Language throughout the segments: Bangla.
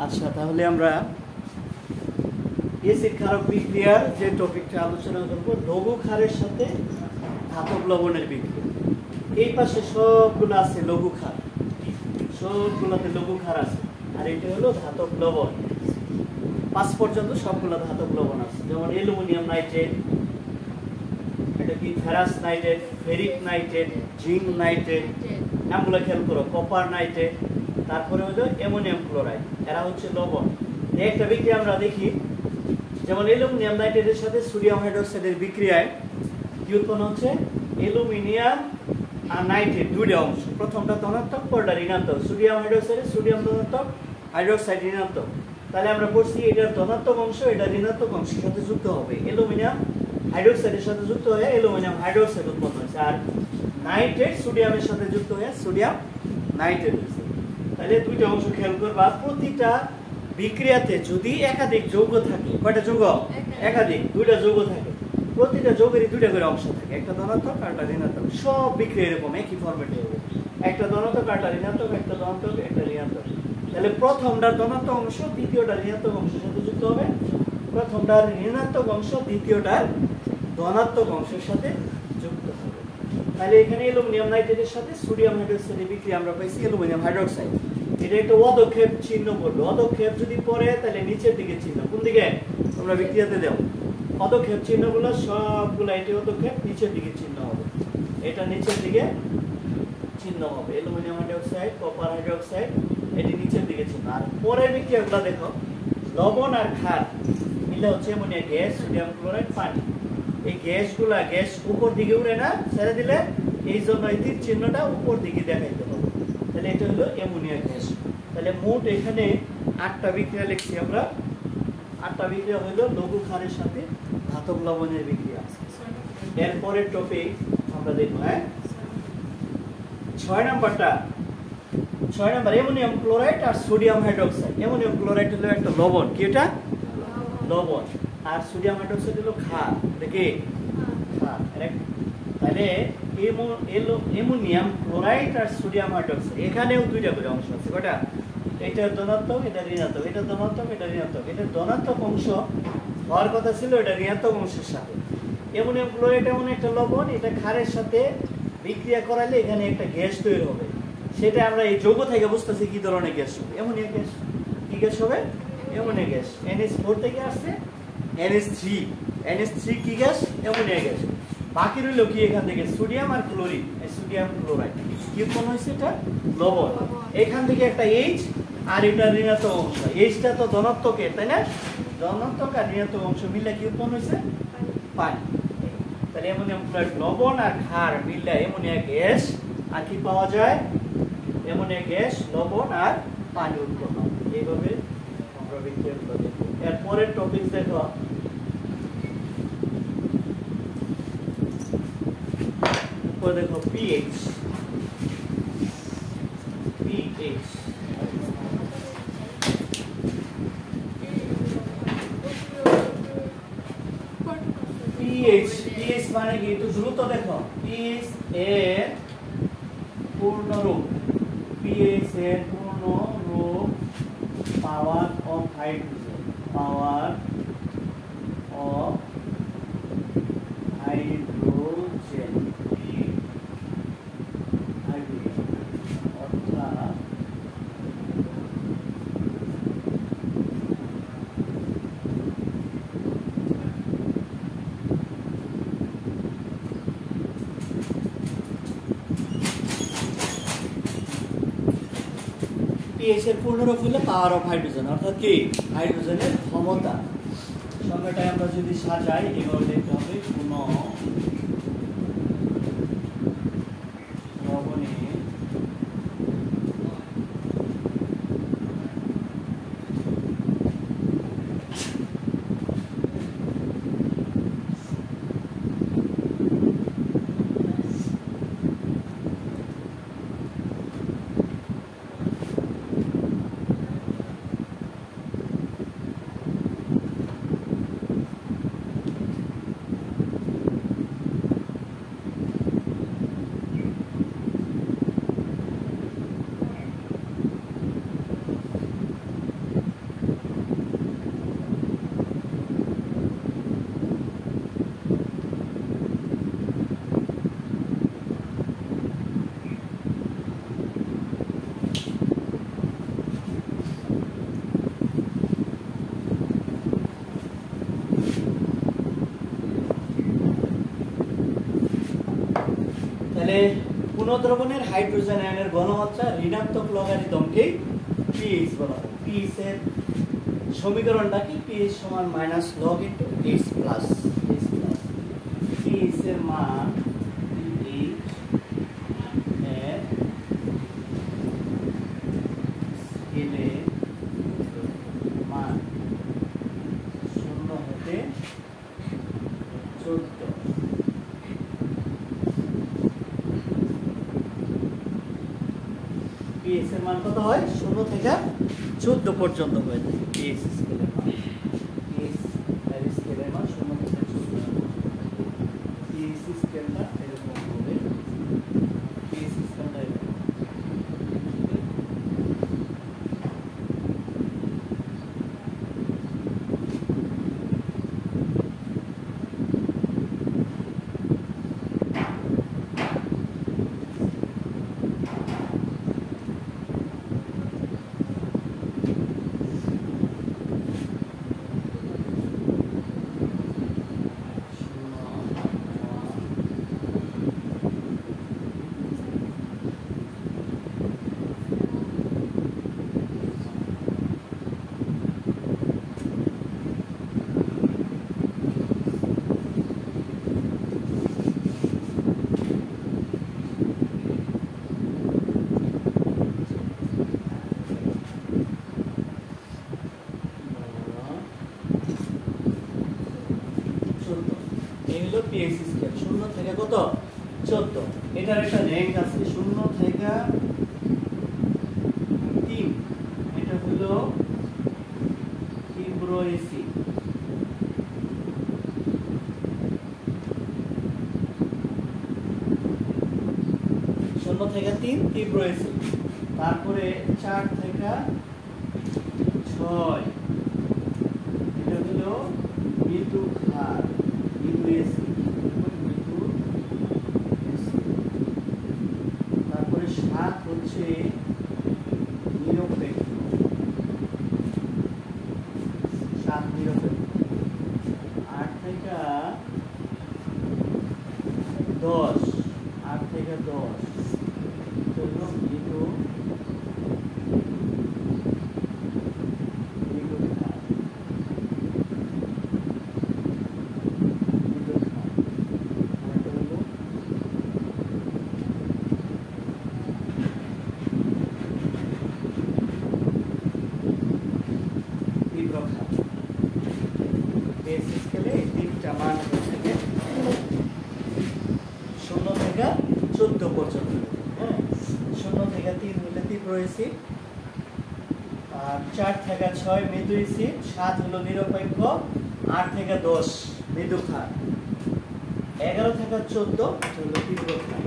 আচ্ছা, তাহলে আমরা এসিড ক্ষারক বিক্রিয়ার যে টপিকটা আলোচনা করব, লঘু ক্ষারের সাথে ধাতব লবণের বিক্রিয়া। এই পাশে সবগুলো আছে লঘু ক্ষার, সবগুলোতে লঘু ক্ষার আছে, আর এটা হলো ধাতব লবণ। 5 পর্যন্ত সবগুলো ধাতব লবণ আছে, যেমন অ্যালুমিনিয়াম নাইট্রেট, এটা কি ferrous nitrate, ferric nitrate, zinc nitrate, নামগুলো খেয়াল করো, কপার নাইট্রেট, তারপরে হলো অ্যামোনিয়াম ক্লোরাইড, এরা হচ্ছে লবণ। এই একটা বিক্রিয়া আমরা দেখি, যেমন অ্যালুমিনিয়াম নাইট্রেটের সাথে সোডিয়াম হাইড্রোক্সাইডের বিক্রিয়ায় কি উৎপন্ন হচ্ছে? অ্যালুমিনিয়াম আর নাইট্রেট দুইটা অংশ, প্রথমটা ধনাত্মক, পরটা ঋণাত্মক। সোডিয়াম হাইড্রোক্সাইডে সোডিয়াম ধনাত্মক, হাইড্রোক্সাইড ঋণাত্মক। তাহলে আমরা পড়ছি এটার ধনাত্মক অংশ এটা ঋণাত্মক অংশের সাথে যুক্ত হবে, অ্যালুমিনিয়াম হাইড্রোক্সাইডের সাথে যুক্ত হয়ে অ্যালুমিনিয়াম হাইড্রোক্সাইড উৎপন্ন হয়েছে, আর নাইট্রেট সোডিয়ামের সাথে যুক্ত হয়ে সোডিয়াম নাইট্রেট হয়েছে। তাহলে দুইটা অংশ খেয়াল করবা, প্রতিটা বিক্রিয়াতে যদি একাধিক যৌগ থাকে, কয়টা যৌগ? একাধিক, দুইটা যৌগ থাকে, প্রতিটা যৌগেরই দুইটা করে অংশ থাকে, একটা ধনাত্মক আর একটা ঋণাত্মক। সব বিক্রিয়া এরকম একই ফরম্যাটে হবে, একটা ধনাত্মক আর একটা ঋণাত্মক, একটা ধনাত্মক একটা ঋণাত্মক। তাহলে প্রথমটার ধনাত্মক অংশ দ্বিতীয়টার ঋণাত্মক অংশের সাথে যুক্ত হবে, প্রথমটার ঋণাত্মক অংশ দ্বিতীয়টার ধনাত্মক অংশের সাথে যুক্ত হবে। তাহলে এখানে অ্যালুমিনিয়াম নাইট্রেটের সাথে সোডিয়াম হাইড্রোক্সাইডের বিক্রিয়া আমরা পাইছি অ্যালুমিনিয়াম হাইড্রোক্সাইড। এটা একটা অদক্ষেপ চিহ্ন পড়বে, অদক্ষেপ যদি পড়ে তাহলে নিচের দিকে চিহ্ন, কোন দিকে তোমরা বিক্রিয়াতে দাও? অদক্ষেপ চিহ্নগুলো সবগুলো এটি অদক্ষেপ, নিচের দিকে চিহ্ন হবে, এটা নিচের দিকে চিহ্ন হবে, অ্যালুমিনিয়াম হাইড্রোক্সাইড, কপার হাইড্রোক্সাইড, এটি নিচের দিকে চিহ্ন। আর পরের বিক্রিয়াগুলো দেখো, লবণ আর ক্ষার মিলে হচ্ছে অ্যামোনিয়া গ্যাস, সোডিয়াম ক্লোরাইড, পানি। এই গ্যাসগুলা গ্যাস উপর দিকে উড়ে না, ছেড়ে দিলে এই জন্য এই তীর চিহ্নটা উপর দিকে দেখাইতে হবে। তাহলে এটা হলো অ্যামোনিয়া গ্যাস। তাহলে মোট এখানে 8টা বিক্রিয়া লিখছি আমরা, 8টা বিক্রিয়া হলো লঘু ক্ষারের সাথে ধাতব লবণের বিক্রিয়া। এরপরের টপিক আমরা দেখবো, 6 নাম্বারটা, 6 নাম্বার অ্যামোনিয়াম ক্লোরাইড আর সোডিয়াম হাইড্রোক্সাইড। অ্যামোনিয়াম ক্লোরাইড হলো একটা লবণ, কি এটা? লবণ। আর সোডিয়াম হাইড্রোক্সাইড হলো ক্ষার, দেখি ক্ষার। তাহলে অ্যামোনিয়াম ক্লোরাইড আর সোডিয়াম হাইড্রোক্সাইড এখানেও দুইটা করে অংশ আছে, কয়টা? এটা ধনাত্মক, এটা ঋণাত্মক, এটা ধনাত্মক, এটা ঋণাত্মক। এটা ধনাত্মক অংশ হওয়ার কথা ছিল, এটা ঋণাত্মক অংশের সাথে। অ্যামোনিয়াম ক্লোরাইড এমন একটা লবণ, এটা ক্ষারের সাথে বিক্রিয়া করালে এখানে একটা গ্যাস তৈরি হবে, সেটা আমরা এই যৌগ থেকে বুঝতেছি কি ধরনের গ্যাস হবে। Ammonia gas. কি গ্যাস হবে? Ammonia gas. NH4 থেকে আসছে NH3, NH3 কি গ্যাস? Ammonia gas. বাকি রইল কি এখান থেকে? সোডিয়াম আর ক্লোরিন, সোডিয়াম ক্লোরাইড। কি উৎপন্ন হয়েছে? এটা লবণ। এখান থেকে একটা H আর এটা ঋণাত্মক অংশ, Hটা তো ধনাত্মকের, তাই না? ধনাত্মক আর ঋণাত্মক অংশ মিলে কি উৎপন্ন হয়েছে? পানি। তাহলে অ্যামোনিয়াম ক্লোরাইড লবণ আর ক্ষার মিলে অ্যামোনিয়া গ্যাস, আর কি পাওয়া যায়? অ্যামোনিয়া গ্যাস, লবণ আর পানি উৎপন্ন। এইভাবে আমরা বিক্রিয়াগুলো দেখব। এরপরের টপিক দেখো, দেখো পিএইচ। পিএইচ পিএইচ পিএইচ মানে কি? একটু দ্রুত দেখো। পিএইচ এর পূর্ণ রূপ, পিএইচ এর পূর্ণ রূপ power of hydrogen, power of hydrogen, অর্থাৎ পিএইচ এর পূর্ণরূপ হলো পাওয়ার অফ হাইড্রোজেন, অর্থাৎ কি? হাইড্রোজেনের ক্ষমতা। সংখ্যাটা আমরা যদি সাজাই এভাবে লিখতে হবে, কোন লবণে তাহলে কোন দ্রবণের হাইড্রোজেন আয়নের ঘনমাত্রা ঋণাত্মক লগারিদমকেই pH বলা হয়। pH এর সমীকরণটা কি? pH সমান minus log into H plus pH এর মান pH এর স্কেলে মান 0 হতে 14। pH এর মান কত হয়? 0 থেকে 14 পর্যন্ত হয়ে থাকে pH স্কেলের মান। pH এর স্কেলের মান 0 থেকে 14। pH স্কেলটা এরকম হবে। pH স্কেলটা এরকম। এই হলো pH স্কেল 0 থেকে কত? 14। এটার একটা র্যাঙ্ক আছে 0 থেকে 3। এটা হলো তীব্র অ্যাসিড। 0 থেকে 3 তীব্র অ্যাসিড। তারপরে 4 থেকে 6 এটা হলো মৃদু ক্ষার, মৃদু অ্যাসিড। তারপরে 7 হচ্ছে নিরপেক্ষ, 7 নিরপেক্ষ। 8 থেকে 10, 8 থেকে 10 হলো মৃদু ক্ষার। pH স্কেলে এই তিনটা মান হয়ে থাকে 0 থেকে 14 পর্যন্ত। হ্যাঁ, 0 থেকে 3 হলে তীব্র অ্যাসিড, আর 4 থেকে 6 মৃদু অ্যাসিড, 7 হলো নিরপেক্ষ, 8 থেকে 10 মৃদু ক্ষার, 11 থেকে 14 হলো তীব্র ক্ষার।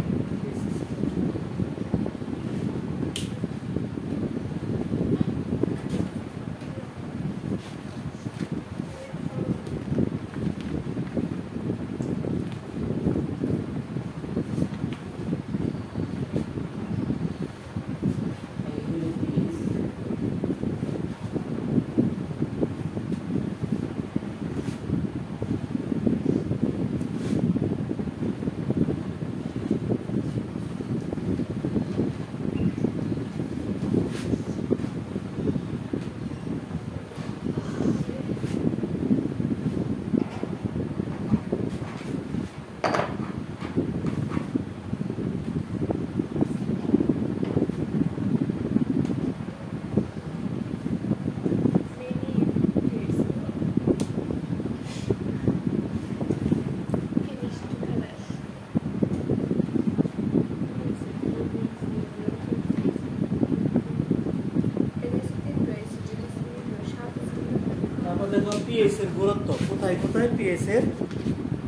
দেখো pH এর গুরুত্ব কোথায় কোথায় pH এর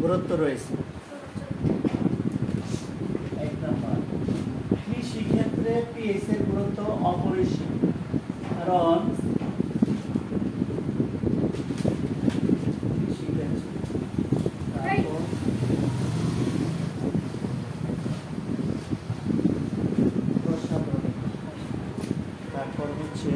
গুরুত্ব রয়েছে। এক নাম্বার, কৃষি ক্ষেত্রে pH এর গুরুত্ব অপরিসীম, কারণ তারপর হচ্ছে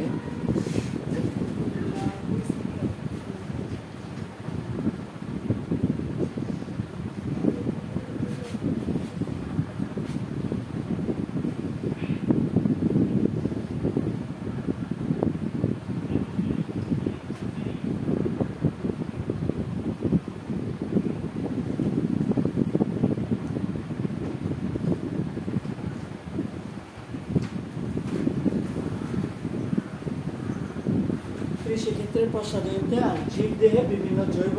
কৃষিক্ষেত্রের পশ্চাৎপদে আর জীবদেহে বিভিন্ন জৈব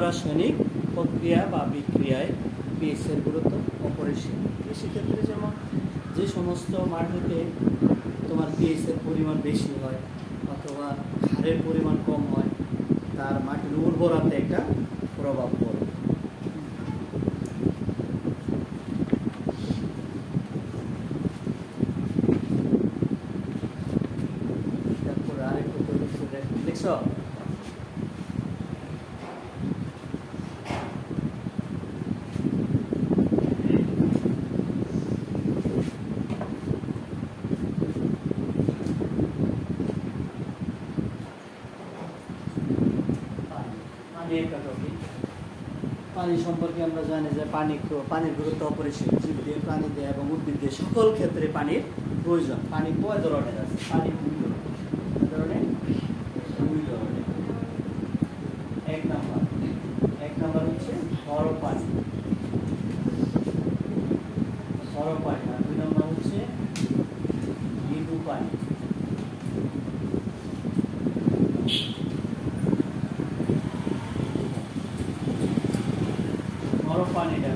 রাসায়নিক প্রক্রিয়া বা বিক্রিয়ায় পিএইচের গুরুত্ব অপরিসীম। কৃষিক্ষেত্রে যেমন যে সমস্ত মাটিতে তোমার পিএইচের পরিমাণ বেশি হয় অথবা ক্ষারের পরিমাণ কম হয়, তার মাটির উর্বরতাতে একটা প্রভাব পড়ে। তারপরে আরেকটু লিখছ পানি সম্পর্কে আমরা জানি যে পানির গুরুত্ব অপরিসীম। জীবদের, প্রাণীদের এবং উদ্ভিদদের সকল ক্ষেত্রে পানির প্রয়োজন। পানি কয় ধরনের আছে? পানি দুই ধরনের। এক নাম্বার হচ্ছে সরল পানি, আর 2 নম্বর হচ্ছে মৃদু পানি। পানিটা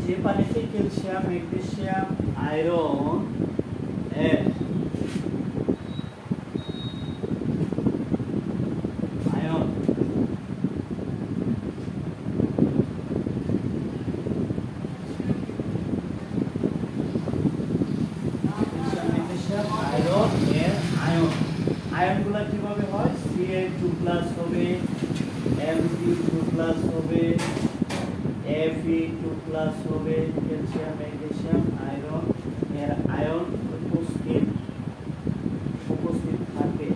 যে পানিতে ক্যালসিয়াম, ম্যাগনেসিয়াম, আয়রন আয়নগুলো কিভাবে হয়? Ca2+ হবে, Mg2+ হবে, Fe2+ হবে। ক্যালসিয়াম, ম্যাগনেসিয়াম, আয়রন এর আয়ন উপস্থিত থাকে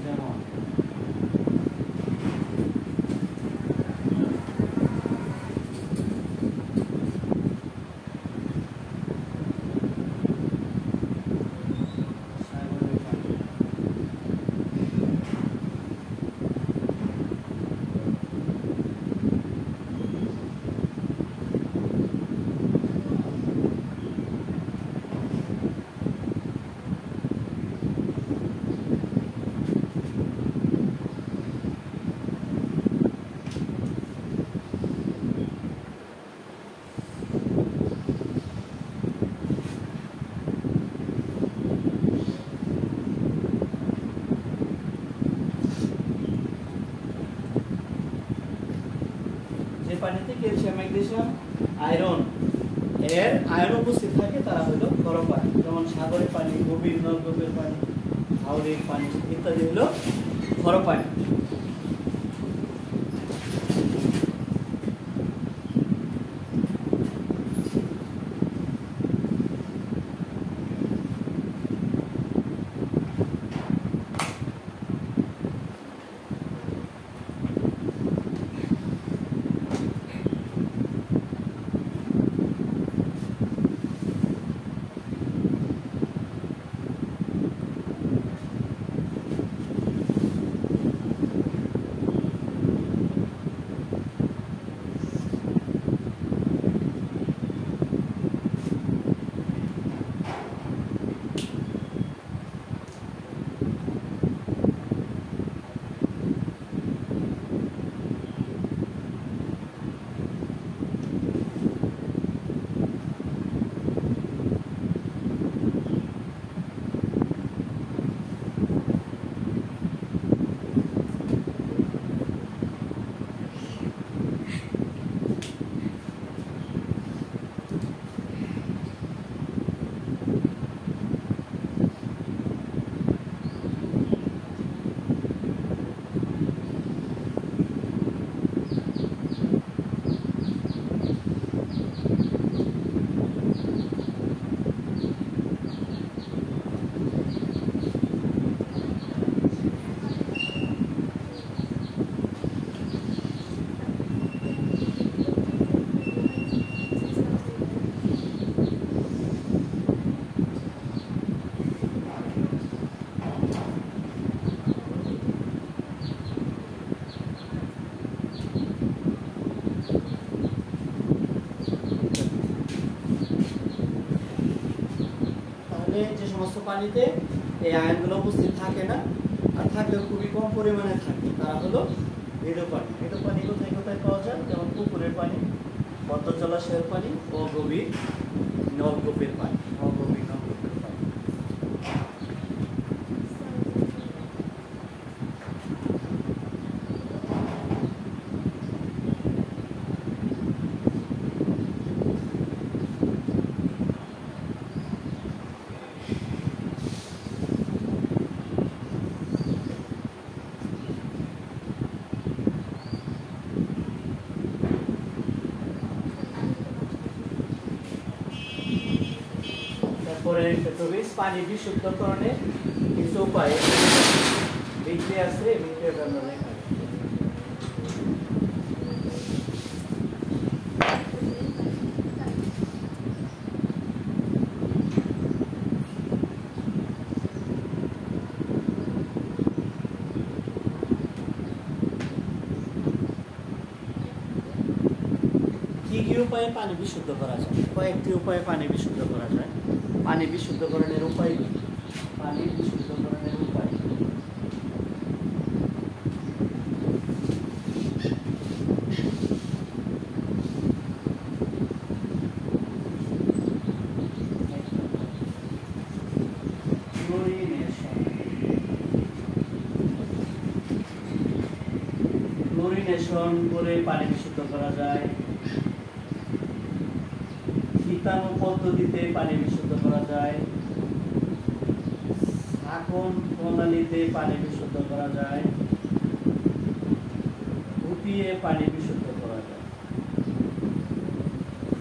যেমন যে পানিতে ক্যালসিয়াম, ম্যাগনেসিয়াম, আয়রন উপস্থিত থাকে তারা হলো গরম পানি। যেমন সাগরের পানি, গভীর নলকূপের পানি, হাওরের পানি ইত্যাদি হলো গরম পানি। মানে যে সমস্ত পানিতে এই আয়নগুলো উপস্থিত থাকে না, আর থাকলেও খুবই কম পরিমাণে থাকে, তারা হলো মৃদু পানি। মৃদু পানি কোথায় কোথায় পাওয়া যায়? যেমন পুকুরের পানি, পদ্ম জলাশয়ের পানি, অগভীর নলকূপের পানি। অগভীর নলকূপের পানি। তারপরে পানি বিশুদ্ধকরণের কিছু উপায় লিখে আছে, লিখে আমরা লেখা। কি কি উপায়ে পানি বিশুদ্ধ করা যায়? কয়েকটি উপায়ে পানি বিশুদ্ধ করা যায়। পানি বিশুদ্ধকরণের উপায়, পানি বিশুদ্ধকরণের উপায়। ক্লোরিনেশন করে পানি বিশুদ্ধ করা যায়। শীতাণু পদ্ধতিতে পানি বিশুদ্ধ করা যায়। শাকন প্রণালীতে পানি বিশুদ্ধ করা যায়। ফুটিয়ে পানি বিশুদ্ধ করা যায়।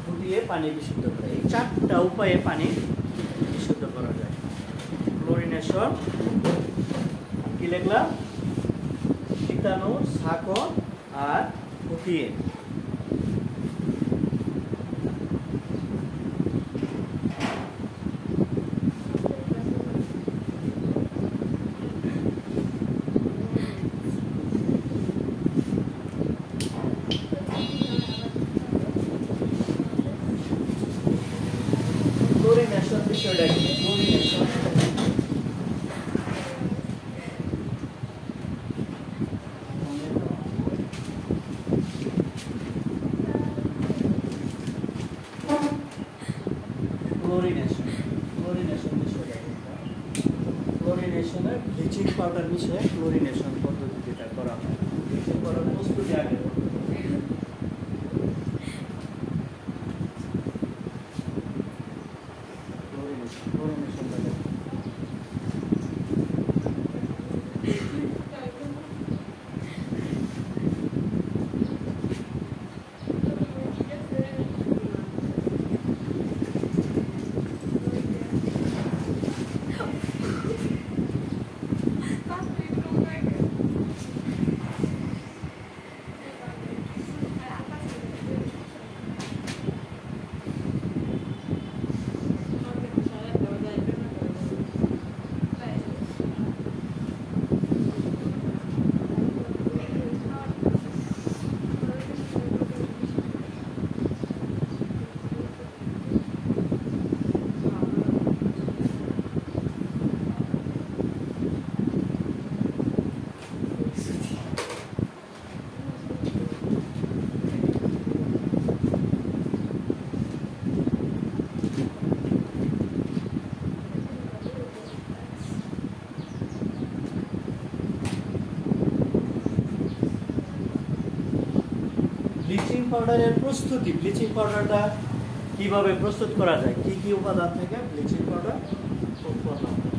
ফুটিয়ে পানি বিশুদ্ধ করা, এই চারটা উপায়ে পানি বিশুদ্ধ করা যায়। ক্লোরিনেশন, কি লিখলাম? শীতাণু, শাকন আর ফুটিয়ে। ক্লোরিনেশন বিষয়টা কি? ক্লোরিনেশন ক্লোরিনেশনের ব্লিচিং পাউডার মিশিয়ে ক্লোরিনেশন পদ্ধতিটা করা হয়। ব্লিচিং পাউডার প্রস্তুতি আগে ব্লিচিং পাউডারের প্রস্তুতি। ব্লিচিং পাউডারটা কিভাবে প্রস্তুত করা যায়, কি কি উপাদান থেকে ব্লিচিং পাউডার উৎপন্ন হয়?